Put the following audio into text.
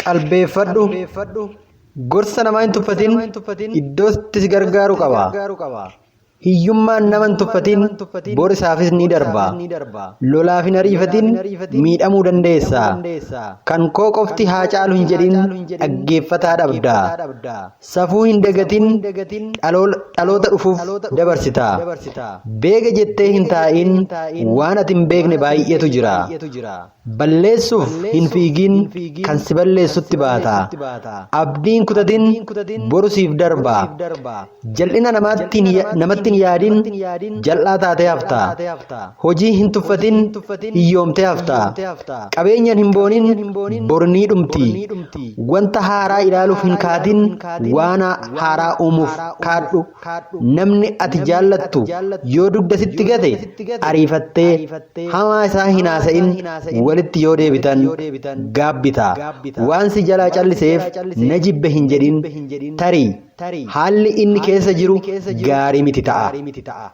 qalbeeffadhu gorsa namaa hin tuffatin iddootti si gargaaru qaba. Hiyyummaan nama hin tuffatin bor isaafis ni darba. Lolaaf hin ariifatin miidhamuu dandeessa. Kan koo qofti haa caalu hin jedhin dhaggeeffataa dhabda. Safuu hin dagatin dhaloota dhufuuf dabarsita. Beeka jettee hin taa'in waan ati hin beekne baay'eetu jira. Balleessuuf hin fiigin kan si balleessutti baata. Abdiin kutatin boru siif darba. Jal'ina namatti hin yaadin jal'aa taatee hafta. Hojii hin tuffatin hiyyoomtee hafta. Qabeenyaan hin boonin bor ni dhumti. Wanta haaraa ilaaluuf hin kaatin waan haaraa uumuuf kaadhu. Namni ati jaallattu yoo dugda sitti gate ariifattee hamaa isaa hin haasa'in walitti yoo deebitan gaabbita. Waan si jalaa calliseef na jibbe hin jedhin tarii haalli inni keessa jiru gaarii miti ta'a.